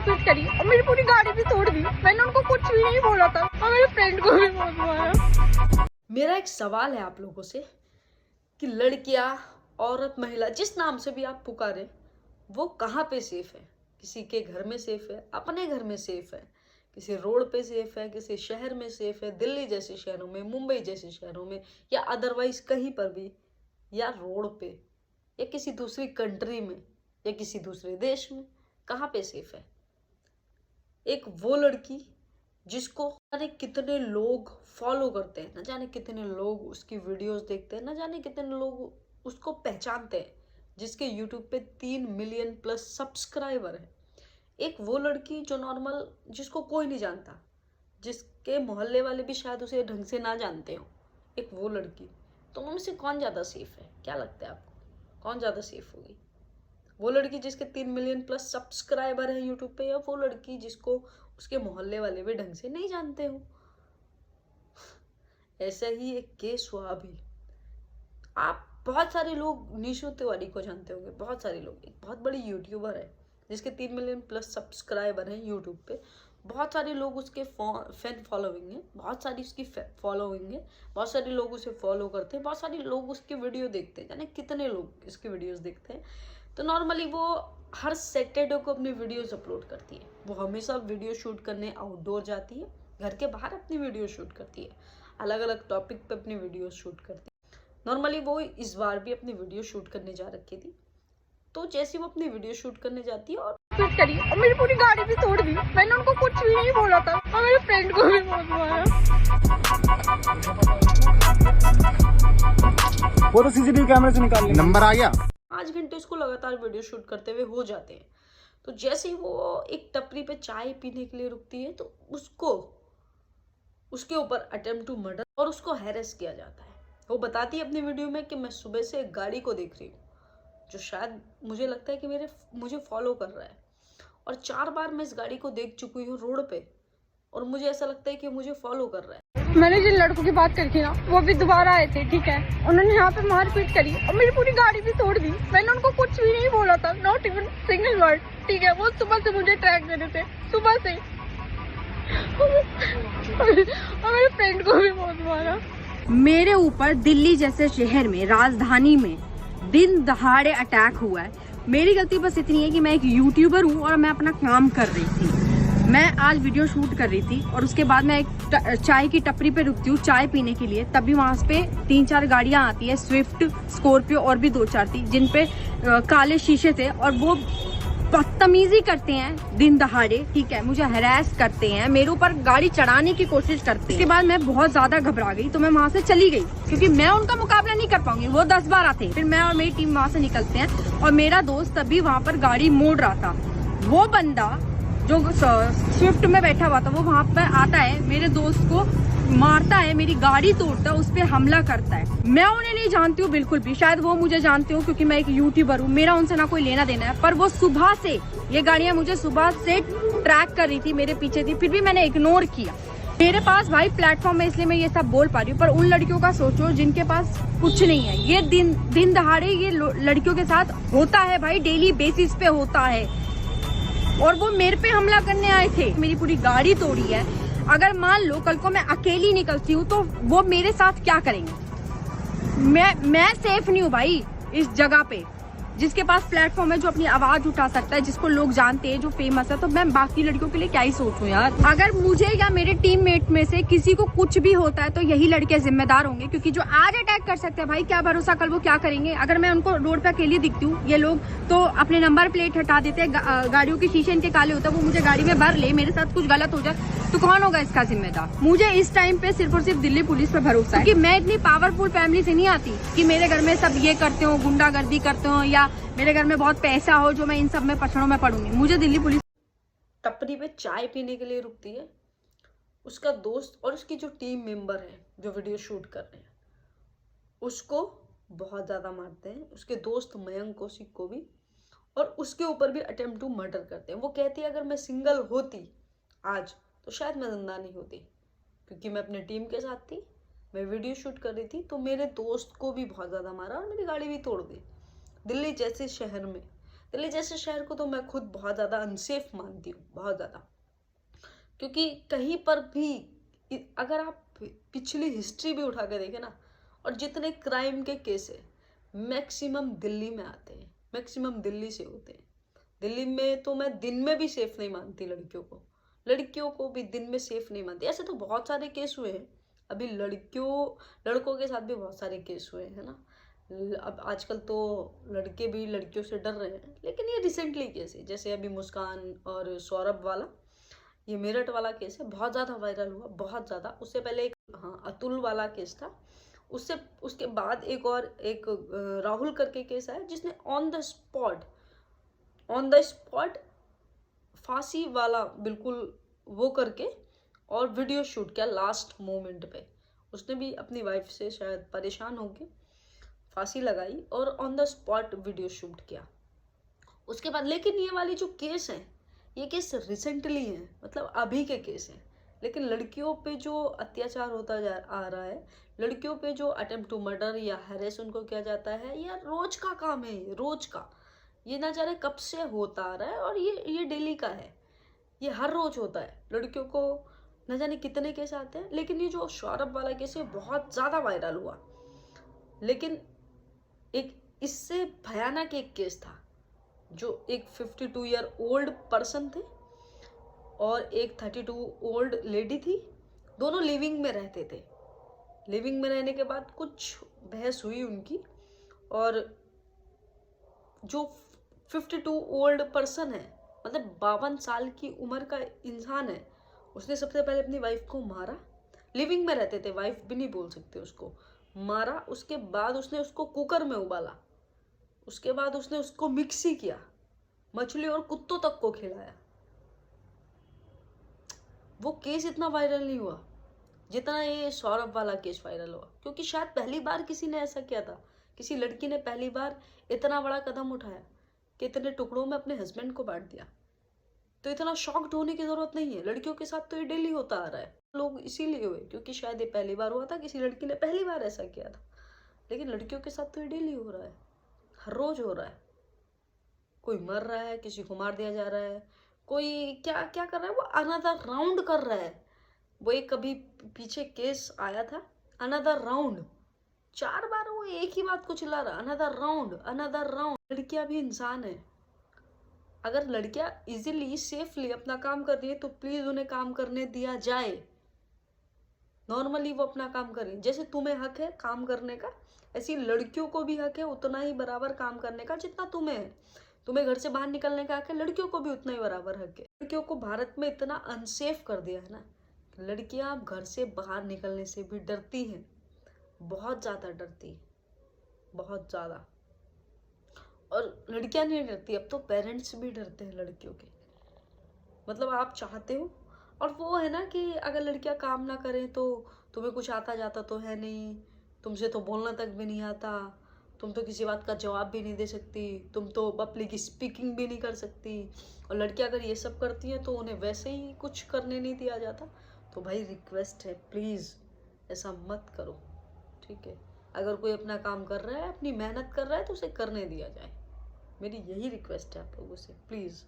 पीट करी और मेरी पूरी गाड़ी भी तोड़ दी। मैंने उनको कुछ भी नहीं बोला था और मेरे फ्रेंड को भी बहुत मारा। मेरा एक सवाल है आप लोगों से कि लड़कियां, औरत, महिला, जिस नाम से भी आप पुकारे, वो कहाँ पे सेफ है? किसी के घर में सेफ है, अपने घर में सेफ है, किसी रोड पे सेफ है, किसी शहर में सेफ है, दिल्ली जैसे शहरों में, मुंबई जैसे शहरों में, या अदरवाइज कहीं पर भी, या रोड पे, या किसी दूसरी कंट्री में, या किसी दूसरे देश में, कहाँ पे सेफ है? एक वो लड़की जिसको न जाने कितने लोग फॉलो करते हैं, न जाने कितने लोग उसकी वीडियोस देखते हैं, न जाने कितने लोग उसको पहचानते हैं, जिसके यूट्यूब पे 3 मिलियन प्लस सब्सक्राइबर है। एक वो लड़की जो नॉर्मल, जिसको कोई नहीं जानता, जिसके मोहल्ले वाले भी शायद उसे ढंग से ना जानते हो, एक वो लड़की। तो उनमें से कौन ज़्यादा सेफ है? क्या लगता है आपको, कौन ज़्यादा सेफ होगी? वो लड़की जिसके 3 मिलियन प्लस सब्सक्राइबर है यूट्यूब पे, या वो लड़की जिसको उसके मोहल्ले वाले भी ढंग से नहीं जानते हो? ऐसा ही एक केस हुआ अभी। आप बहुत सारे लोग निशु तिवारी को जानते होंगे, बहुत सारे लोग। एक बहुत बड़ी यूट्यूबर है जिसके 3 मिलियन प्लस सब्सक्राइबर हैं यूट्यूब पे। बहुत सारे लोग उसके फैन फॉलोइंग है, बहुत सारी उसकी फॉलोइंग है, बहुत सारे लोग उसे फॉलो करते हैं, बहुत सारे लोग उसके वीडियो देखते हैं, यानी कितने लोग इसके वीडियोस देखते हैं। तो नॉर्मली वो हर सैटरडे को अपनी वीडियोस अपलोड करती है। वो हमेशा वीडियो शूट करने आउटडोर जाती है, घर के बाहर अपनी वीडियो शूट करती है, अलग अलग टॉपिक पे अपनी वीडियो शूट करती है। नॉर्मली वो इस बार भी अपनी वीडियो शूट करने जा रखी थी। तो जैसे वो अपनी वीडियो शूट करने जाती है और पीट करी और मेरी पूरी गाड़ी भी तोड़ दी। मैंने उनको कुछ भी नहीं बोला था और मेरे फ्रेंड को भी बहुत मारा। वो तो सीसीटीवी कैमरे से निकाल लिया, नंबर आ गया। 5 घंटे उसको लगातार वीडियो शूट करते हुए हो जाते हैं। तो जैसे ही वो एक टपरी पे चाय पीने के लिए रुकती है, तो उसको उसके ऊपर अटेम्प्ट टू मर्डर और उसको हैरेस किया जाता है। वो बताती है अपनी वीडियो में कि मैं सुबह से एक गाड़ी को देख रही हूँ जो शायद मुझे लगता है कि मुझे फॉलो कर रहा है, और 4 बार मैं इस गाड़ी को देख चुकी हूँ रोड पे, और मुझे ऐसा लगता है कि मुझे फॉलो कर रहा है। मैंने जिन लड़कों की बात करी थी ना, वो भी दोबारा आए थे, ठीक है। उन्होंने यहाँ पे मारपीट करी और मेरी पूरी गाड़ी भी तोड़ दी। मैंने उनको कुछ भी नहीं बोला था, नॉट इवन सिंगल वर्ड, ठीक है। वो सुबह से मुझे ट्रैक दे रहे थे, सुबह से। और मेरे फ्रेंड को भी बहुत मारा। मेरे ऊपर दिल्ली जैसे शहर में, राजधानी में दिन दहाड़े अटैक हुआ है। मेरी गलती बस इतनी है कि मैं एक यूट्यूबर हूँ और मैं अपना काम कर रही थी। मैं आज वीडियो शूट कर रही थी और उसके बाद मैं एक चाय की टपरी पे रुकती हूँ चाय पीने के लिए। तभी वहां पे 3-4 गाड़ियां आती है, स्विफ्ट, स्कॉर्पियो और भी 2-4 थी, जिन पे काले शीशे थे, और वो बदतमीजी करते हैं दिन दहाड़े, ठीक है। मुझे हरास करते हैं, मेरे ऊपर गाड़ी चढ़ाने की कोशिश करते हैं। इसके बाद मैं बहुत ज्यादा घबरा गई, तो मैं वहां से चली गई, क्योंकि मैं उनका मुकाबला नहीं कर पाऊंगी। वो 10-12 थे। फिर मैं और मेरी टीम वहां से निकलते हैं, और मेरा दोस्त तभी वहां पर गाड़ी मोड़ रहा था। वो बंदा जो स्विफ्ट में बैठा हुआ था, वो वहां पर आता है, मेरे दोस्त को मारता है, मेरी गाड़ी तोड़ता है, उस पर हमला करता है। मैं उन्हें नहीं जानती हूँ बिल्कुल भी, शायद वो मुझे जानते हो, क्योंकि मैं एक यूट्यूबर हूँ, मेरा उनसे ना कोई लेना देना है। पर वो सुबह से, ये गाड़ियां मुझे सुबह से ट्रैक कर रही थी, मेरे पीछे थी, फिर भी मैंने इग्नोर किया। मेरे पास भाई प्लेटफॉर्म है, इसलिए मैं ये सब बोल पा रही हूँ। पर उन लड़कियों का सोचो जिनके पास कुछ नहीं है। ये दिन दहाड़े ये लड़कियों के साथ होता है भाई, डेली बेसिस पे होता है। और वो मेरे पे हमला करने आए थे, मेरी पूरी गाड़ी तोड़ी है। अगर मान लो कल को मैं अकेली निकलती हूँ, तो वो मेरे साथ क्या करेंगे? मैं सेफ नहीं हूँ भाई इस जगह पे। जिसके पास प्लेटफॉर्म है, जो अपनी आवाज उठा सकता है, जिसको लोग जानते हैं, जो फेमस है, तो मैं बाकी लड़कियों के लिए क्या ही सोचूं यार। अगर मुझे या मेरे टीममेट में से किसी को कुछ भी होता है, तो यही लड़के जिम्मेदार होंगे, क्योंकि जो आज अटैक कर सकते हैं भाई, क्या भरोसा कल वो क्या करेंगे। अगर मैं उनको रोड पे अकेली दिखती हूँ, ये लोग तो अपने नंबर प्लेट हटा देते हैं, गाड़ियों के शीशे इनके काले होता है, वो मुझे गाड़ी में भर ले, मेरे साथ कुछ गलत हो जाए, तो कौन होगा इसका जिम्मेदार? मुझे इस टाइम पे सिर्फ और सिर्फ दिल्ली पुलिस पे भरोसा है, क्योंकि मैं इतनी पावरफुल फैमिली से नहीं आती कि मेरे घर में सब ये करते हो, गुंडागर्दी करते हो, या मेरे घर में बहुत पैसा हो जो मैं इन सब में पछड़ों में पड़ूंगी। मुझे दिल्ली पुलिस टपरी पे चाय पीने के लिए रुकती है, उसका दोस्त और उसकी जो टीम मेंबर है जो वीडियो शूट कर रहे हैं, उसको बहुत ज्यादा मारते हैं, उसके दोस्त मयंक कौशिक को भी, और उसके ऊपर भी अटेम्प्ट टू मर्डर करते हैं। वो कहती है अगर मैं सिंगल होती आज, तो शायद मैं जिंदा नहीं होती, क्योंकि मैं अपनी टीम के साथ थी, मैं वीडियो शूट कर रही थी। तो मेरे दोस्त को भी बहुत ज़्यादा मारा और मेरी गाड़ी भी तोड़ दी, दिल्ली जैसे शहर में। दिल्ली जैसे शहर को तो मैं खुद बहुत ज़्यादा अनसेफ मानती हूँ, बहुत ज़्यादा, क्योंकि कहीं पर भी अगर आप पिछली हिस्ट्री भी उठा के देखें ना, और जितने क्राइम के केस है मैक्सिमम दिल्ली में आते हैं, मैक्सिमम दिल्ली से होते हैं। दिल्ली में तो मैं दिन में भी सेफ नहीं मानती लड़कियों को भी दिन में सेफ नहीं मानती। ऐसे तो बहुत सारे केस हुए हैं, अभी लड़कों के साथ भी बहुत सारे केस हुए हैं ना। अब आजकल तो लड़के भी लड़कियों से डर रहे हैं, लेकिन ये रिसेंटली केस है, जैसे अभी मुस्कान और सौरभ वाला, ये मेरठ वाला केस है, बहुत ज़्यादा वायरल हुआ, बहुत ज़्यादा। उससे पहले एक अतुल वाला केस था, उसके बाद एक राहुल करके केस आया, जिसने ऑन द स्पॉट फांसी वाला बिल्कुल वो करके और वीडियो शूट किया लास्ट मोमेंट पे। उसने भी अपनी वाइफ से शायद परेशान होकर फांसी लगाई और on the spot video shoot किया उसके बाद। लेकिन ये वाली जो केस है, ये केस रिसेंटली है, मतलब अभी के केस हैं। लेकिन लड़कियों पे जो अत्याचार होता आ रहा है, लड़कियों पे जो अटेम्प्ट टू मर्डर या हैरेस उनको किया जाता है, या रोज का काम है, ये रोज का, ये ना जाने कब से होता आ रहा है, और ये डेली का है, ये हर रोज होता है। लड़कियों को न जाने कितने केस आते हैं। लेकिन ये जो सौरभ वाला केस है बहुत ज़्यादा वायरल हुआ। लेकिन एक इससे भयानक एक केस था, जो एक 52 ईयर ओल्ड पर्सन थे और एक 32 ओल्ड लेडी थी। दोनों लिविंग में रहते थे। लिविंग में रहने के बाद कुछ बहस हुई उनकी, और जो 52 ओल्ड पर्सन है, मतलब 52 साल की उम्र का इंसान है, उसने सबसे पहले अपनी वाइफ को मारा। लिविंग में रहते थे, वाइफ भी नहीं बोल सकते उसको, मारा। उसके बाद उसने उसको कुकर में उबाला, उसके बाद उसने उसको मिक्सी किया, मछली और कुत्तों तक को खिलाया। वो केस इतना वायरल नहीं हुआ जितना ये सौरभ वाला केस वायरल हुआ, क्योंकि शायद पहली बार किसी ने ऐसा किया था, किसी लड़की ने पहली बार इतना बड़ा कदम उठाया कि इतने टुकड़ों में अपने हस्बैंड को बांट दिया। तो इतना शॉक्ड होने की जरूरत नहीं है, लड़कियों के साथ तो ये डेली होता आ रहा है। लोग इसीलिए हुए क्योंकि शायद ये पहली बार हुआ था, किसी लड़की ने पहली बार ऐसा किया था। लेकिन लड़कियों के साथ तो ये डेली हो रहा है, हर रोज हो रहा है। कोई मर रहा है, किसी को मार दिया जा रहा है, कोई क्या क्या कर रहा है, वो अनदर राउंड कर रहा है। वो एक कभी पीछे केस आया था, अनदर राउंड, 4 बार वो एक ही बात को चिल्ला रहा, अनदर राउंड अनदर राउंड। लड़कियां भी इंसान है। अगर लड़कियां इजीली सेफली अपना काम कर रही है तो प्लीज उन्हें काम करने दिया जाए। नॉर्मली वो अपना काम करें। जैसे तुम्हें हक है काम करने का, ऐसी लड़कियों को भी हक है उतना ही बराबर काम करने का जितना तुम्हें है। तुम्हें घर से बाहर निकलने का हक है, लड़कियों को भी उतना ही बराबर हक है। लड़कियों को भारत में इतना अनसेफ कर दिया है ना, लड़कियां घर से बाहर निकलने से भी डरती हैं, बहुत ज़्यादा डरती हैं, बहुत ज़्यादा। और लड़कियां नहीं डरती, अब तो पेरेंट्स भी डरते हैं लड़कियों के। मतलब आप चाहते हो, और वो है ना कि अगर लड़कियां काम ना करें तो तुम्हें कुछ आता जाता तो है नहीं, तुमसे तो बोलना तक भी नहीं आता, तुम तो किसी बात का जवाब भी नहीं दे सकती, तुम तो पब्लिक स्पीकिंग भी नहीं कर सकती। और लड़कियां अगर ये सब करती हैं तो उन्हें वैसे ही कुछ करने नहीं दिया जाता। तो भाई रिक्वेस्ट है, प्लीज़ ऐसा मत करो, ठीक है। अगर कोई अपना काम कर रहा है, अपनी मेहनत कर रहा है, तो उसे करने दिया जाए। मेरी यही रिक्वेस्ट है आप लोगों से, प्लीज़।